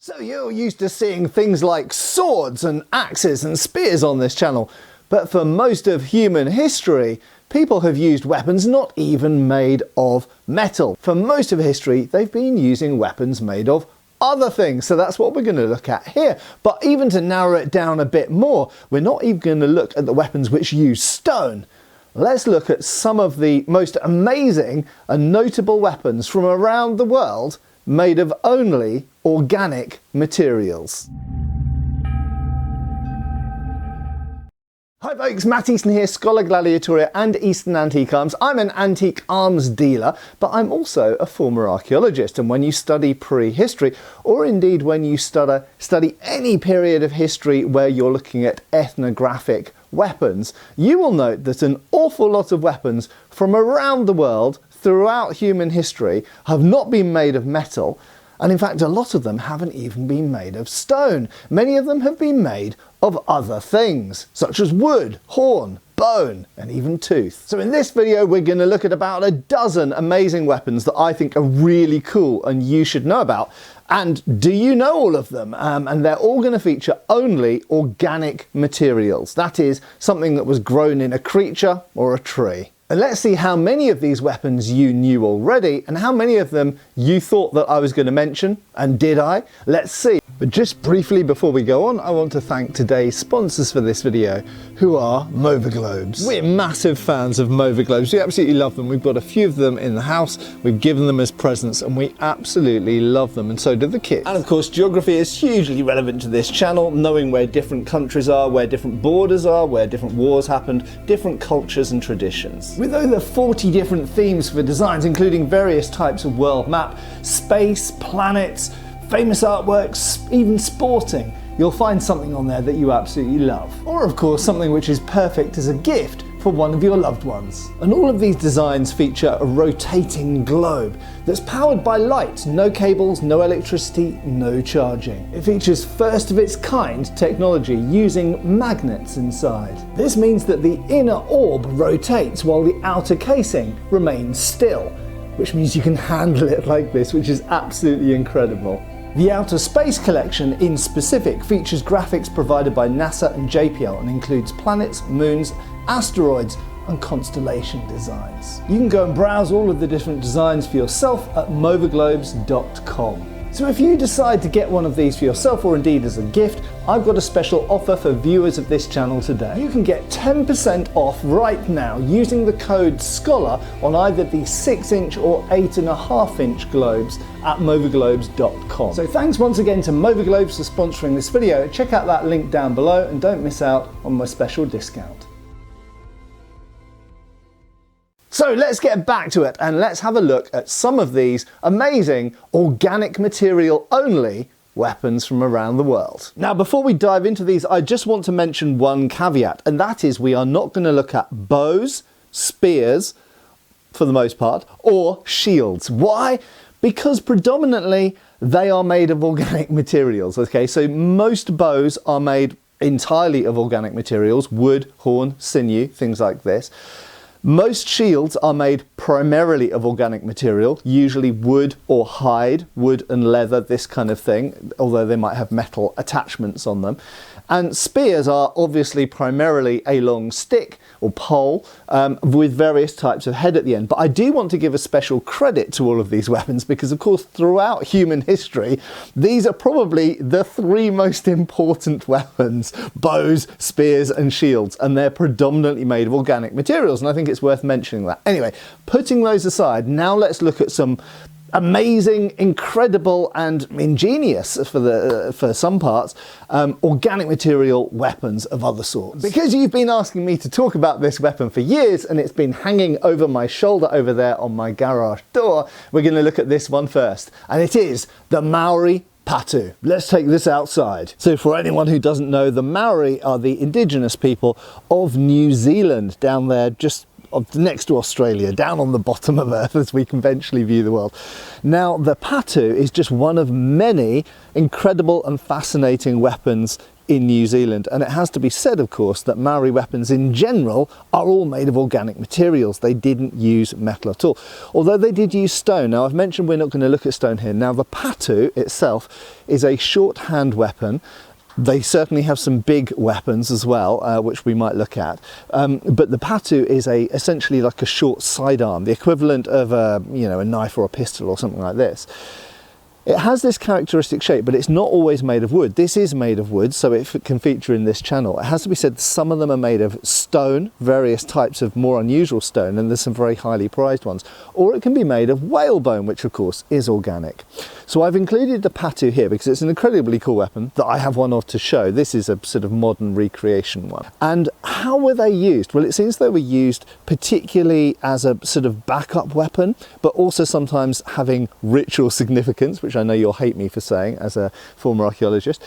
So you're used to seeing things like swords and axes and spears on this channel, but for most of human history, people have used weapons not even made of metal. For most of history, they've been using weapons made of other things, so that's what we're going to look at here. But even to narrow it down a bit more, we're not even going to look at the weapons which use stone. Let's look at some of the most amazing and notable weapons from around the world made of only organic materials. Hi folks, Matt Easton here, Schola Gladiatoria and Easton Antique Arms. I'm an antique arms dealer, but I'm also a former archaeologist, and when you study prehistory, or indeed when you study any period of history where you're looking at ethnographic weapons, you will note that an awful lot of weapons from around the world throughout human history have not been made of metal, and in fact a lot of them haven't even been made of stone. Many of them have been made of other things, such as wood, horn, bone, and even tooth. So in this video we're going to look at about a dozen amazing weapons that I think are really cool and you should know about. And do you know all of them? And they're all going to feature only organic materials. That is, something that was grown in a creature or a tree. And let's see how many of these weapons you knew already and how many of them you thought that I was going to mention. And did I? Let's see. But just briefly before we go on, I want to thank today's sponsors for this video, who are Maui Globes. We're massive fans of Maui Globes. We absolutely love them. We've got a few of them in the house. We've given them as presents and we absolutely love them, and so do the kids. And of course, geography is hugely relevant to this channel, knowing where different countries are, where different borders are, where different wars happened, different cultures and traditions. With over 40 different themes for designs, including various types of world map, space, planets, famous artworks, even sporting, you'll find something on there that you absolutely love. Or of course something which is perfect as a gift for one of your loved ones. And all of these designs feature a rotating globe that's powered by light, no cables, no electricity, no charging. It features first of its kind technology using magnets inside. This means that the inner orb rotates while the outer casing remains still, which means you can handle it like this, which is absolutely incredible. The Outer Space Collection in specific features graphics provided by NASA and JPL and includes planets, moons, asteroids and constellation designs. You can go and browse all of the different designs for yourself at moviglobes.com. So if you decide to get one of these for yourself or indeed as a gift, I've got a special offer for viewers of this channel today. You can get 10% off right now using the code SCHOLAR on either the 6-inch or 8.5-inch globes at moviglobes.com. So thanks once again to Maui Globes for sponsoring this video. Check out that link down below and don't miss out on my special discount. So let's get back to it and let's have a look at some of these amazing organic material only weapons from around the world. Now before we dive into these, I just want to mention one caveat, and that is we are not going to look at bows, spears for the most part, or shields. Why? Because predominantly they are made of organic materials. Okay, so most bows are made entirely of organic materials, wood, horn, sinew, things like this. Most shields are made primarily of organic material, usually wood or hide, wood and leather, this kind of thing, although they might have metal attachments on them. And spears are obviously primarily a long stick or pole with various types of head at the end. But I do want to give a special credit to all of these weapons because, of course, throughout human history, these are probably the three most important weapons: bows, spears and shields, and they're predominantly made of organic materials, and I think it's worth mentioning that. Anyway, putting those aside, now let's look at some amazing, incredible and ingenious for some parts organic material weapons of other sorts. Because you've been asking me to talk about this weapon for years and it's been hanging over my shoulder over there on my garage door, we're going to look at this one first, and it is the Maui Pu. Let's take this outside. So for anyone who doesn't know, the Maori are the indigenous people of New Zealand down there just next to Australia, down on the bottom of Earth as we conventionally view the world. Now, the Patu is just one of many incredible and fascinating weapons in New Zealand, and it has to be said, of course, that Maori weapons in general are all made of organic materials. They didn't use metal at all, although they did use stone. Now, I've mentioned we're not going to look at stone here. Now, the Patu itself is a shorthand weapon. They certainly have some big weapons as well, which we might look at. But the Patu is essentially like a short sidearm, the equivalent of a knife or a pistol or something like this. It has this characteristic shape, but it's not always made of wood. This is made of wood, so it can feature in this channel. It has to be said, some of them are made of stone, various types of more unusual stone, and there's some very highly prized ones. Or it can be made of whalebone, which of course is organic. So I've included the Patu here because it's an incredibly cool weapon that I have one of to show. This is a sort of modern recreation one. And how were they used? Well, it seems they were used particularly as a sort of backup weapon, but also sometimes having ritual significance, which I know you'll hate me for saying as a former archaeologist.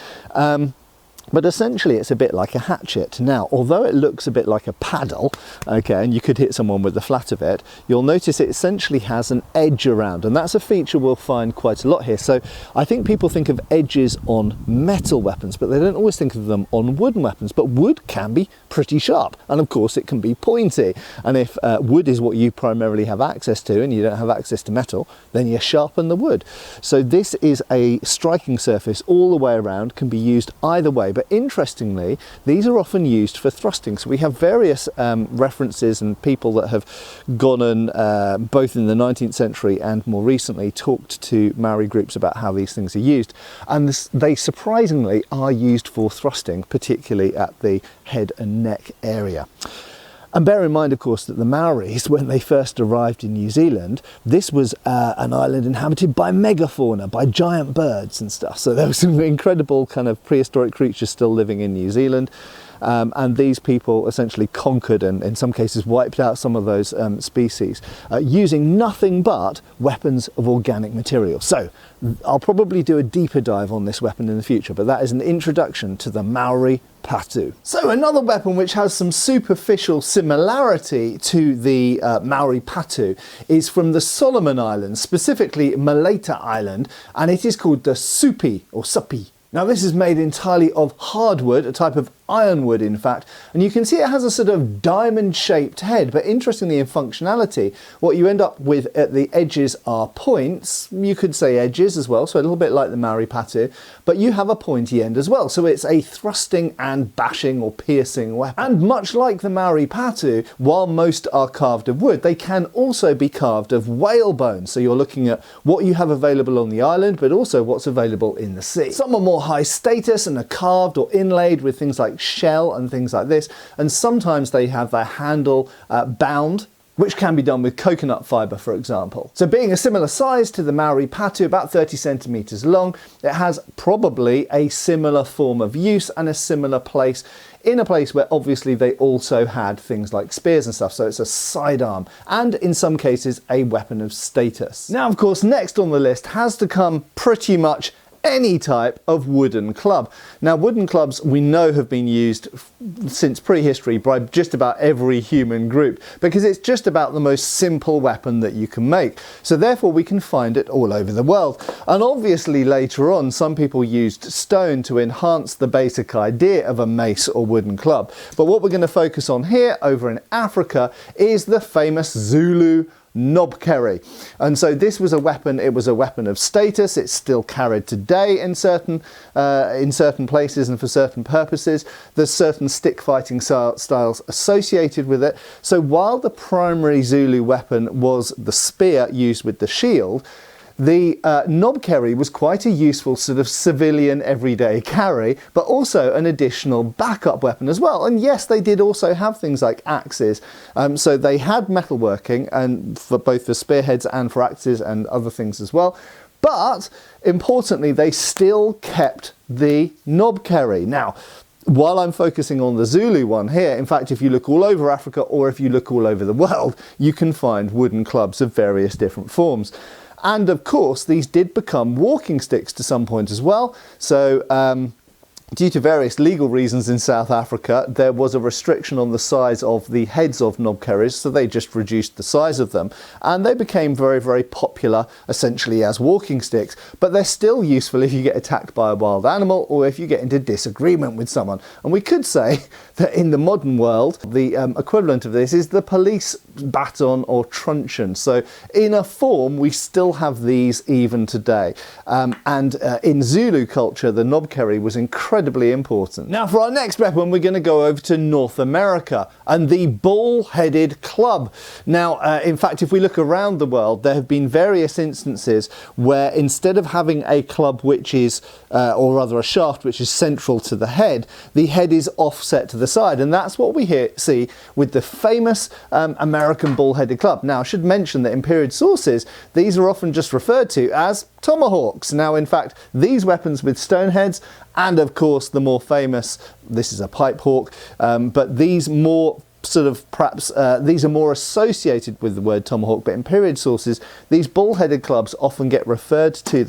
But essentially it's a bit like a hatchet. Now, although it looks a bit like a paddle, okay, and you could hit someone with the flat of it, you'll notice it essentially has an edge around, and that's a feature we'll find quite a lot here. So I think people think of edges on metal weapons, but they don't always think of them on wooden weapons. But wood can be pretty sharp, and of course it can be pointy. And if wood is what you primarily have access to, and you don't have access to metal, then you sharpen the wood. So this is a striking surface all the way around, can be used either way. But interestingly, these are often used for thrusting. So we have various references and people that have gone and both in the 19th century and more recently talked to Maori groups about how these things are used. And they surprisingly are used for thrusting, particularly at the head and neck area. And bear in mind, of course, that the Maoris, when they first arrived in New Zealand, this was an island inhabited by megafauna, by giant birds and stuff. So there were some incredible kind of prehistoric creatures still living in New Zealand. And these people essentially conquered and in some cases wiped out some of those species using nothing but weapons of organic material. So I'll probably do a deeper dive on this weapon in the future, but that is an introduction to the Maori Patu. So another weapon which has some superficial similarity to the Maori Patu is from the Solomon Islands, specifically Malaita Island, and it is called the Supi or Supi. Now this is made entirely of hardwood, a type of ironwood in fact, and you can see it has a sort of diamond-shaped head, but interestingly in functionality, what you end up with at the edges are points, you could say edges as well, so a little bit like the Maori Patu, but you have a pointy end as well, so it's a thrusting and bashing or piercing weapon. And much like the Maori Patu, while most are carved of wood, they can also be carved of whalebone, so you're looking at what you have available on the island, but also what's available in the sea. Some are more high status and are carved or inlaid with things like shell and things like this, and sometimes they have their handle bound, which can be done with coconut fibre, for example. So being a similar size to the Maori Patu, about 30 centimetres long, it has probably a similar form of use and a similar place, in a place where obviously they also had things like spears and stuff, so it's a sidearm and in some cases a weapon of status. Now of course next on the list has to come pretty much any type of wooden club. Now wooden clubs we know have been used since prehistory by just about every human group because it's just about the most simple weapon that you can make. So therefore we can find it all over the world. And obviously later on some people used stone to enhance the basic idea of a mace or wooden club. But what we're going to focus on here over in Africa is the famous Zulu knobkerrie. And so this was a weapon, it was a weapon of status, it's still carried today in certain places and for certain purposes. There's certain stick fighting styles associated with it. So while the primary Zulu weapon was the spear used with the shield, the knobkerrie was quite a useful sort of civilian everyday carry, but also an additional backup weapon as well. And yes, they did also have things like axes. So they had metalworking and for both the spearheads and for axes and other things as well. But importantly, they still kept the knobkerrie. Now, while I'm focusing on the Zulu one here, in fact, if you look all over Africa or if you look all over the world, you can find wooden clubs of various different forms. And of course, these did become walking sticks to some point as well. So due to various legal reasons in South Africa, there was a restriction on the size of the heads of knobkerries, so they just reduced the size of them. And they became very, very popular, essentially as walking sticks. But they're still useful if you get attacked by a wild animal or if you get into disagreement with someone. And we could say that in the modern world, the equivalent of this is the police baton or truncheon. So in a form, we still have these even today. In Zulu culture, the knobkerrie was incredibly important. Now for our next weapon, we're going to go over to North America and the Bullheaded Club. Now, in fact, if we look around the world, there have been various instances where instead of having a club which is, or rather a shaft which is central to the head is offset to the side. And that's what we see with the famous American Bullheaded Club. Now, I should mention that in period sources, these are often just referred to as tomahawks. Now, in fact, these weapons with stone heads, and of course the more famous, this is a pipe hawk, but these more sort of perhaps these are more associated with the word tomahawk, but in period sources these bullheaded clubs often get referred to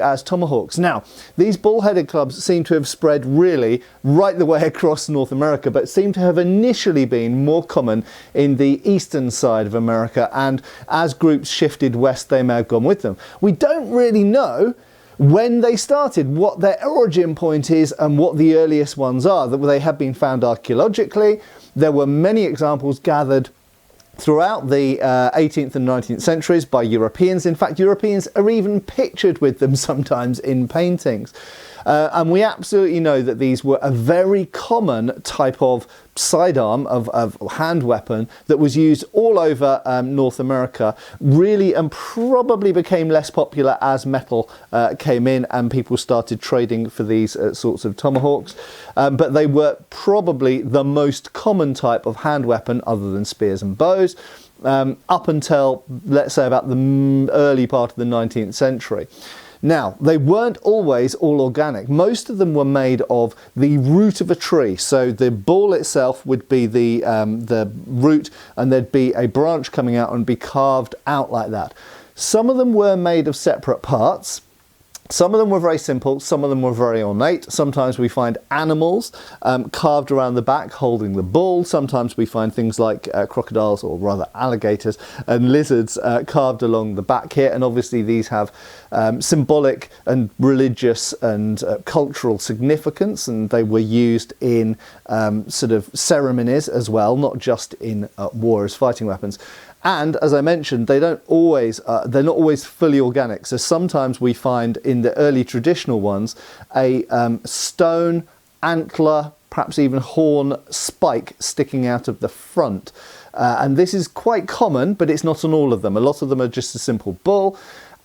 as tomahawks. Now, these bullheaded clubs seem to have spread really right the way across North America, but seem to have initially been more common in the eastern side of America, and as groups shifted west they may have gone with them. We don't really know when they started, what their origin point is and what the earliest ones are. That they have been found archaeologically. There were many examples gathered throughout the 18th and 19th centuries by Europeans. In fact, Europeans are even pictured with them sometimes in paintings. And we absolutely know that these were a very common type of sidearm, of hand weapon that was used all over North America, really, and probably became less popular as metal came in and people started trading for these sorts of tomahawks. But they were probably the most common type of hand weapon other than spears and bows up until, let's say, about the early part of the 19th century. Now, they weren't always all organic. Most of them were made of the root of a tree. So the ball itself would be the root, and there'd be a branch coming out and be carved out like that. Some of them were made of separate parts. Some of them were very simple, some of them were very ornate. Sometimes we find animals carved around the back holding the bull. Sometimes we find things like crocodiles, or rather alligators, and lizards carved along the back here. And obviously these have symbolic and religious and cultural significance, and they were used in sort of ceremonies as well, not just in war as fighting weapons. And as I mentioned, they're not always fully organic. So sometimes we find in the early traditional ones a stone, antler, perhaps even horn spike sticking out of the front. And this is quite common, but it's not on all of them. A lot of them are just a simple bull.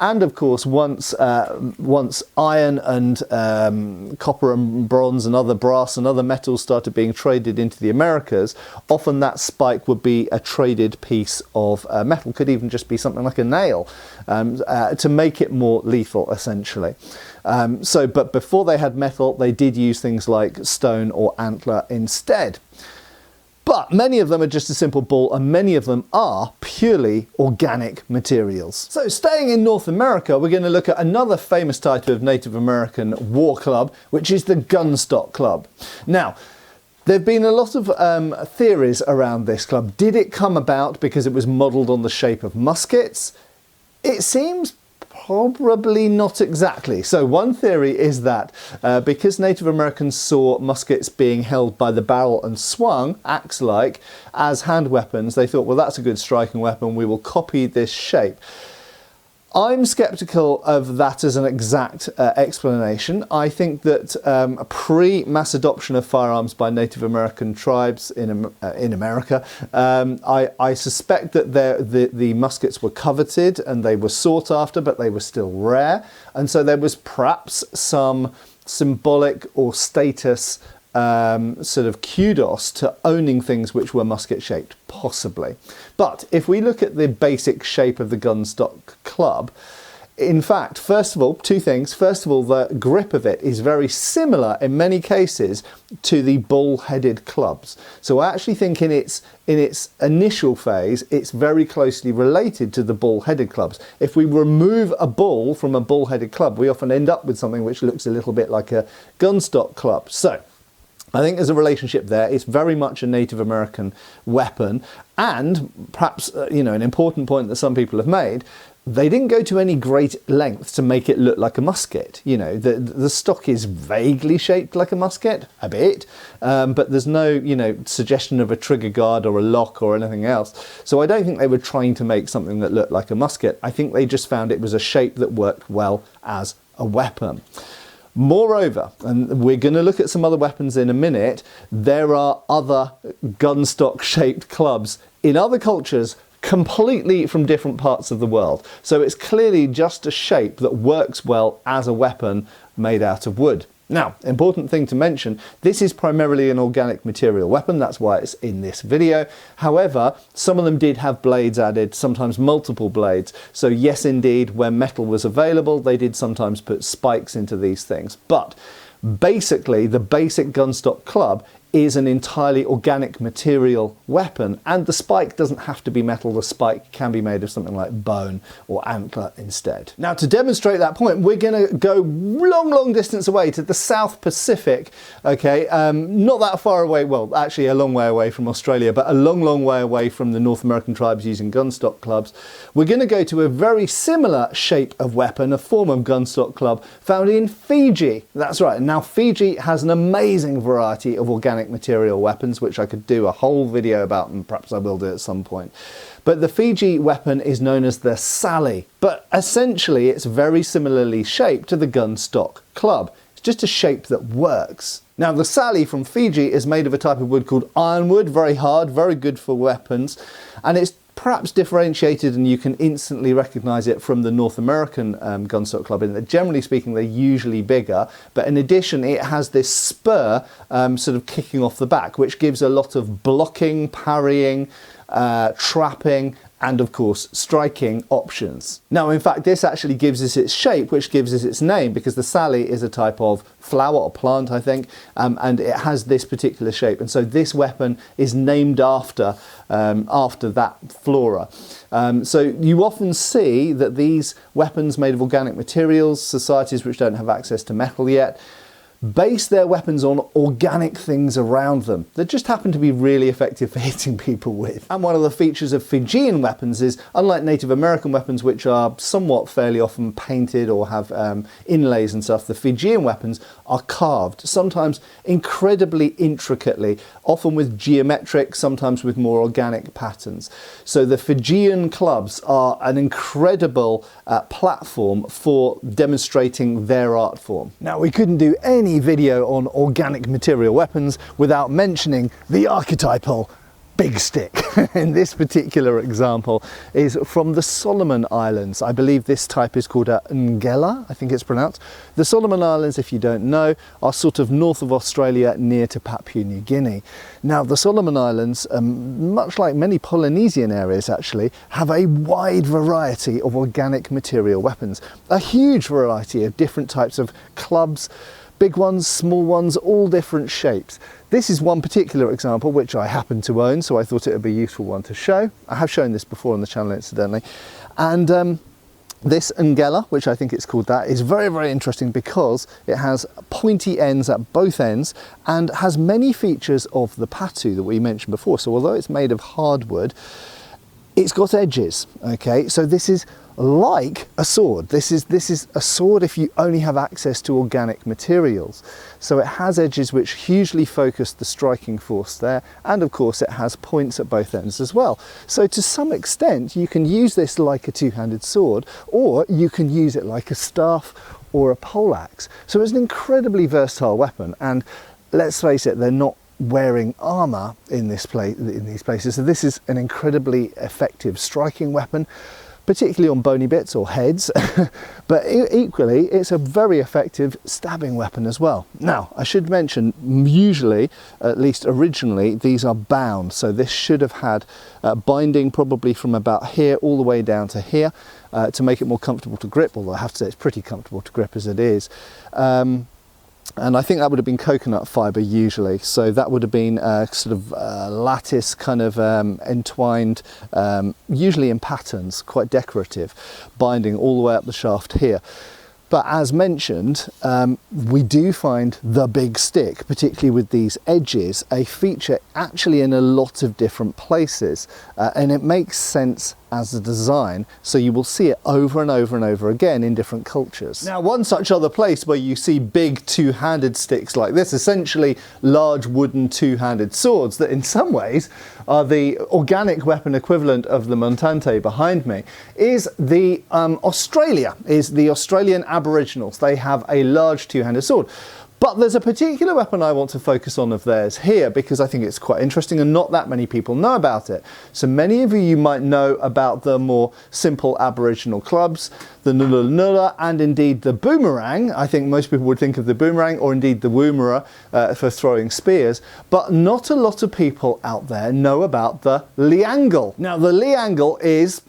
And of course, once iron and copper and bronze and other brass and other metals started being traded into the Americas, often that spike would be a traded piece of metal, could even just be something like a nail, to make it more lethal, essentially. But before they had metal, they did use things like stone or antler instead. But many of them are just a simple bull, and many of them are purely organic materials. So staying in North America, we're going to look at another famous type of Native American war club, which is the Gunstock Club. Now, there have been a lot of theories around this club. Did it come about because it was modelled on the shape of muskets? It seems probably not exactly. So one theory is that because Native Americans saw muskets being held by the barrel and swung, axe-like, as hand weapons, they thought, well, that's a good striking weapon, we will copy this shape. I'm sceptical of that as an exact explanation. I think that pre-mass adoption of firearms by Native American tribes in America, I suspect that the muskets were coveted and they were sought after, but they were still rare. And so there was perhaps some symbolic or status sort of kudos to owning things which were musket shaped, possibly. But if we look at the basic shape of the Gunstock Club, In fact, first of all, two things. First of all, the grip of it is very similar in many cases to the bullheaded clubs. So I actually think in its initial phase, it's very closely related to the bullheaded clubs. If we remove a bull from a bullheaded club, we often end up with something which looks a little bit like a gunstock club. So I think there's a relationship there. It's very much a Native American weapon, and perhaps an important point that some people have made, they didn't go to any great length to make it look like a musket. The stock is vaguely shaped like a musket, a bit, but there's no suggestion of a trigger guard or a lock or anything else. So I don't think they were trying to make something that looked like a musket. I think they just found it was a shape that worked well as a weapon. Moreover, and we're going to look at some other weapons in a minute, there are other gunstock shaped clubs in other cultures completely from different parts of the world. So it's clearly just a shape that works well as a weapon made out of wood. Now, important thing to mention, this is primarily an organic material weapon, that's why it's in this video. However, some of them did have blades added, sometimes multiple blades. So yes, indeed, where metal was available, they did sometimes put spikes into these things. But basically, the basic gunstock club is an entirely organic material weapon, and the spike doesn't have to be metal. The spike can be made of something like bone or antler instead. Now, to demonstrate that point, we're going to go long distance away to the South Pacific, okay, not that far away, well, actually a long way away from Australia, but a long way away from the North American tribes using gunstock clubs. We're going to go to a very similar shape of weapon, a form of gunstock club found in Fiji. That's right. Now, Fiji has an amazing variety of organic material weapons, which I could do a whole video about, and perhaps I will do at some point. But the Fiji weapon is known as the sally, but essentially it's very similarly shaped to the gunstock club. It's just a shape that works. Now, the sally from Fiji is made of a type of wood called ironwood, very hard, very good for weapons, and it's perhaps differentiated, and you can instantly recognize it from the North American gunstock club in that, generally speaking, they're usually bigger, but in addition it has this spur sort of kicking off the back, which gives a lot of blocking, parrying, trapping, and of course striking options. Now, in fact, this actually gives us its shape, which gives us its name, because the sally is a type of flower or plant, I think, and it has this particular shape, and so this weapon is named after that flora. So you often see that these weapons made of organic materials, societies which don't have access to metal yet, base their weapons on organic things around them that just happen to be really effective for hitting people with. And one of the features of Fijian weapons is, unlike Native American weapons, which are somewhat fairly often painted or have inlays and stuff, the Fijian weapons are carved, sometimes incredibly intricately, often with geometric, sometimes with more organic patterns. So the Fijian clubs are an incredible platform for demonstrating their art form. Now, we couldn't do any video on organic material weapons without mentioning the archetypal big stick. In this particular example is from the Solomon Islands. I believe this type is called a Unella, I think it's pronounced. The Solomon Islands, if you don't know, are sort of north of Australia near to Papua New Guinea. Now, the Solomon Islands, much like many Polynesian areas actually, have a wide variety of organic material weapons. A huge variety of different types of clubs, big ones, small ones, all different shapes. This is one particular example which I happen to own, so I thought it would be a useful one to show. I have shown this before on the channel, incidentally. And this Unella, which I think it's called that, is very interesting because it has pointy ends at both ends and has many features of the patu that we mentioned before. So although it's made of hardwood, it's got edges, okay? So this is like a sword. This is a sword if you only have access to organic materials. So it has edges which hugely focus the striking force there, and of course it has points at both ends as well. So to some extent you can use this like a two-handed sword, or you can use it like a staff or a poleaxe. So it's an incredibly versatile weapon, and let's face it, they're not wearing armor in these places, so this is an incredibly effective striking weapon. particularly on bony bits or heads, but equally it's a very effective stabbing weapon as well. Now, I should mention, usually, at least originally, these are bound, so this should have had binding probably from about here all the way down to here to make it more comfortable to grip, although I have to say it's pretty comfortable to grip as it is. And I think that would have been coconut fibre usually, so that would have been sort of lattice kind of entwined, usually in patterns, quite decorative, binding all the way up the shaft here. But as mentioned, we do find the big stick, particularly with these edges, a feature actually in a lot of different places, and it makes sense as a design, so you will see it over and over and over again in different cultures. Now, one such other place where you see big two-handed sticks like this, essentially large wooden two-handed swords that in some ways are the organic weapon equivalent of the montante behind me, is the Australian Aboriginals. They have a large two-handed sword. But there's a particular weapon I want to focus on of theirs here because I think it's quite interesting and not that many people know about it. So many of you might know about the more simple Aboriginal clubs, the Unella and indeed the boomerang. I think most people would think of the boomerang or indeed the woomera for throwing spears, but not a lot of people out there know about the Leangle. Now the Leangle is,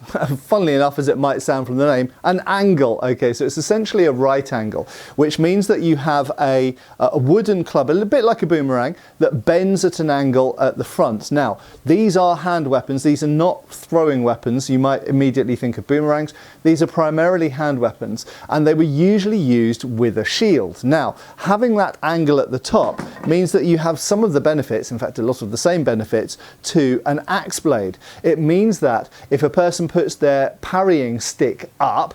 funnily enough as it might sound from the name, an angle. Okay, so it's essentially a right angle, which means that you have a wooden club, a little bit like a boomerang, that bends at an angle at the front. Now, these are hand weapons. These are not throwing weapons. You might immediately think of boomerangs. These are primarily hand weapons, and they were usually used with a shield. Now, having that angle at the top means that you have some of the benefits, in fact, a lot of the same benefits, to an axe blade. It means that if a person puts their parrying stick up,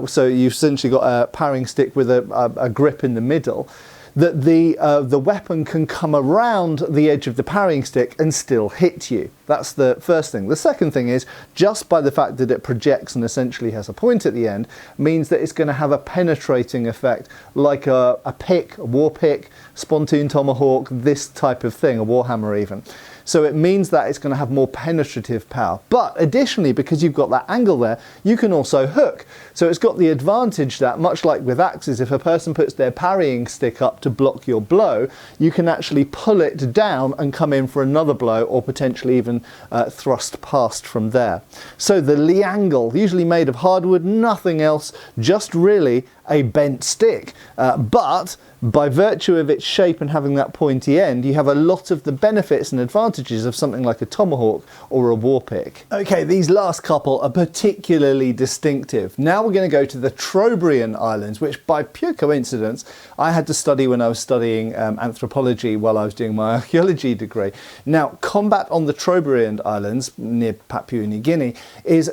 so you've essentially got a parrying stick with a grip in the middle, that the weapon can come around the edge of the parrying stick and still hit you. That's the first thing. The second thing is, just by the fact that it projects and essentially has a point at the end, means that it's going to have a penetrating effect, like a pick, a war pick, spontoon tomahawk, this type of thing, a warhammer even. So it means that it's going to have more penetrative power. But additionally, because you've got that angle there, you can also hook. So it's got the advantage that, much like with axes, if a person puts their parrying stick up to block your blow, you can actually pull it down and come in for another blow, or potentially even thrust past from there. So the Leangle, usually made of hardwood, nothing else, just really a bent stick. But by virtue of its shape and having that pointy end, you have a lot of the benefits and advantages of something like a tomahawk or a war pick. Okay, these last couple are particularly distinctive. Now we're going to go to the Trobriand Islands, which by pure coincidence I had to study when I was studying anthropology while I was doing my archaeology degree. Now, combat on the Trobriand Islands near Papua New Guinea is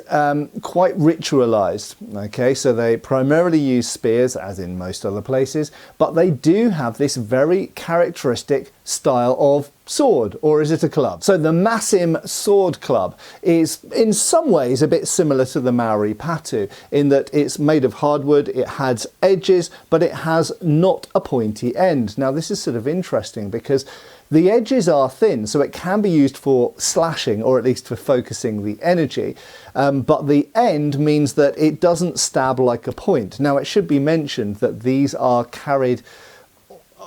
quite ritualized. Okay, so they primarily use spears, as in most other places, but they do have this very characteristic style of sword, or is it a club? So the Massim sword club is in some ways a bit similar to the Maui Pu in that it's made of hardwood, it has edges, but it has not a pointy end. Now this is sort of interesting because the edges are thin, so it can be used for slashing, or at least for focusing the energy, but the end means that it doesn't stab like a point. Now it should be mentioned that these are carried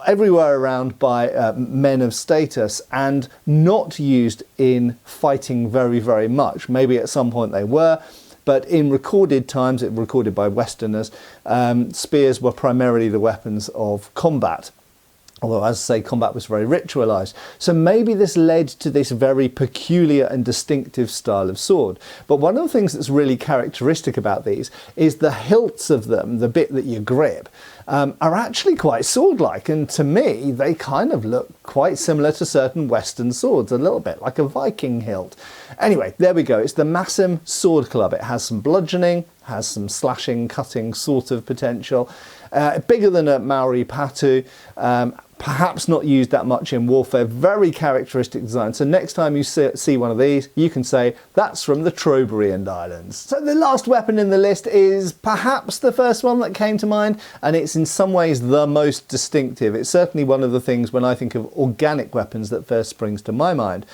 everywhere around by men of status and not used in fighting very, very much. Maybe at some point they were, but in recorded times, recorded by Westerners, spears were primarily the weapons of combat. Although, as I say, combat was very ritualized. So maybe this led to this very peculiar and distinctive style of sword. But one of the things that's really characteristic about these is the hilts of them, the bit that you grip, are actually quite sword-like. And to me, they kind of look quite similar to certain Western swords, a little bit like a Viking hilt. Anyway, there we go. It's the Massim Sword Club. It has some bludgeoning, has some slashing, cutting sort of potential. Bigger than a Maui Pu, perhaps not used that much in warfare, very characteristic design. So next time you see one of these, you can say that's from the Trobriand Islands. So the last weapon in the list is perhaps the first one that came to mind, and it's in some ways the most distinctive. It's certainly one of the things when I think of organic weapons that first springs to my mind.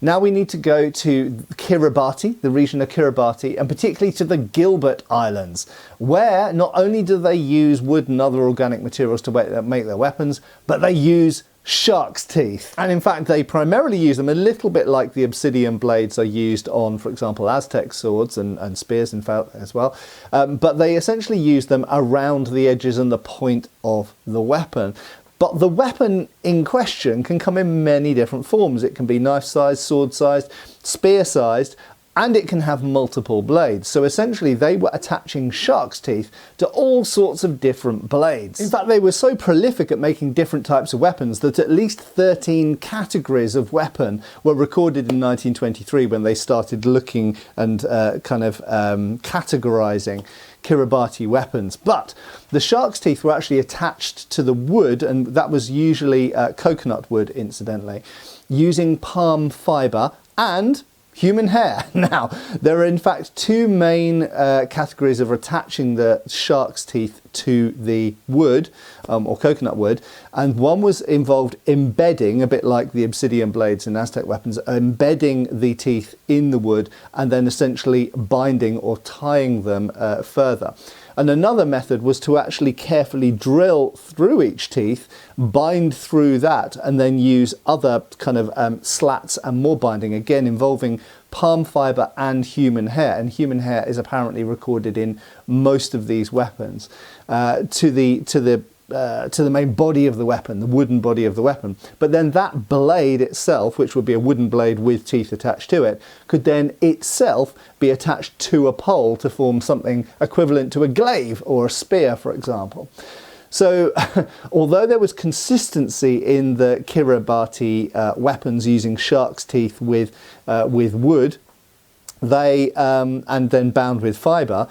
Now we need to go to Kiraabati, the region of Kiraabati, and particularly to the Gilbert Islands, where not only do they use wood and other organic materials to make their weapons, but they use shark's teeth. And in fact, they primarily use them a little bit like the obsidian blades are used on, for example, Aztec swords and spears in fact as well. But they essentially use them around the edges and the point of the weapon. But the weapon in question can come in many different forms. It can be knife-sized, sword-sized, spear-sized, and it can have multiple blades. So essentially they were attaching shark's teeth to all sorts of different blades. In fact, they were so prolific at making different types of weapons that at least 13 categories of weapon were recorded in 1923 when they started looking and categorizing Kiraabati weapons. But the shark's teeth were actually attached to the wood, and that was usually coconut wood, incidentally, using palm fiber and human hair. Now, there are in fact two main categories of attaching the shark's teeth to the wood, or coconut wood, and one was involved embedding, a bit like the obsidian blades in Aztec weapons, embedding the teeth in the wood and then essentially binding or tying them further. And another method was to actually carefully drill through each teeth, bind through that, and then use other kind of slats and more binding, again involving palm fiber and human hair. And human hair is apparently recorded in most of these weapons to the main body of the weapon, the wooden body of the weapon. But then that blade itself, which would be a wooden blade with teeth attached to it, could then itself be attached to a pole to form something equivalent to a glaive or a spear, for example. So although there was consistency in the Kiraabati weapons using shark's teeth with wood, they and then bound with fibre,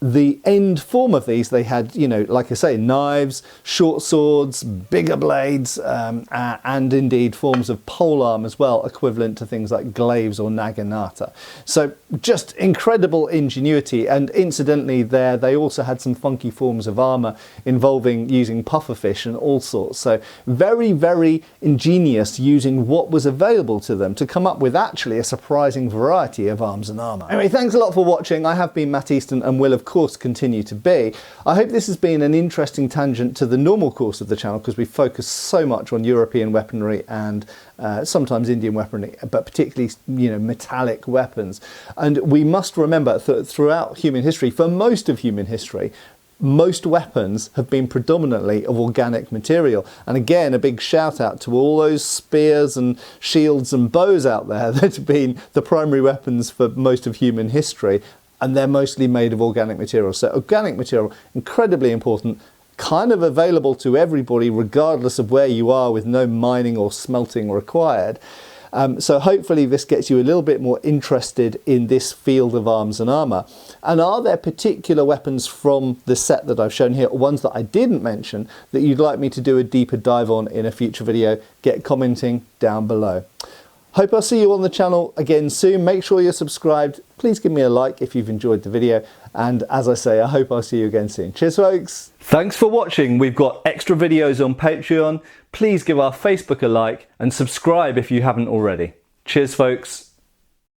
the end form of these, they had, you know, like I say, knives, short swords, bigger blades, and indeed forms of polearm as well, equivalent to things like glaives or naginata. So just incredible ingenuity. And incidentally there, they also had some funky forms of armour involving using pufferfish and all sorts. So very, very ingenious using what was available to them to come up with actually a surprising variety of arms and armour. Anyway, thanks a lot for watching. I have been Matt Easton and will of course continue to be. I hope this has been an interesting tangent to the normal course of the channel, because we focus so much on European weaponry and sometimes Indian weaponry, but particularly, you know, metallic weapons. And we must remember that throughout human history, for most of human history, most weapons have been predominantly of organic material. And again, a big shout out to all those spears and shields and bows out there that have been the primary weapons for most of human history. And they're mostly made of organic material. So organic material, incredibly important, kind of available to everybody regardless of where you are, with no mining or smelting required. So hopefully this gets you a little bit more interested in this field of arms and armour. And are there particular weapons from the set that I've shown here, or ones that I didn't mention, that you'd like me to do a deeper dive on in a future video? Get commenting down below. Hope I'll see you on the channel again soon. Make sure you're subscribed. Please give me a like if you've enjoyed the video. And as I say, I hope I'll see you again soon. Cheers, folks. Thanks for watching. We've got extra videos on Patreon. Please give our Facebook a like and subscribe if you haven't already. Cheers, folks.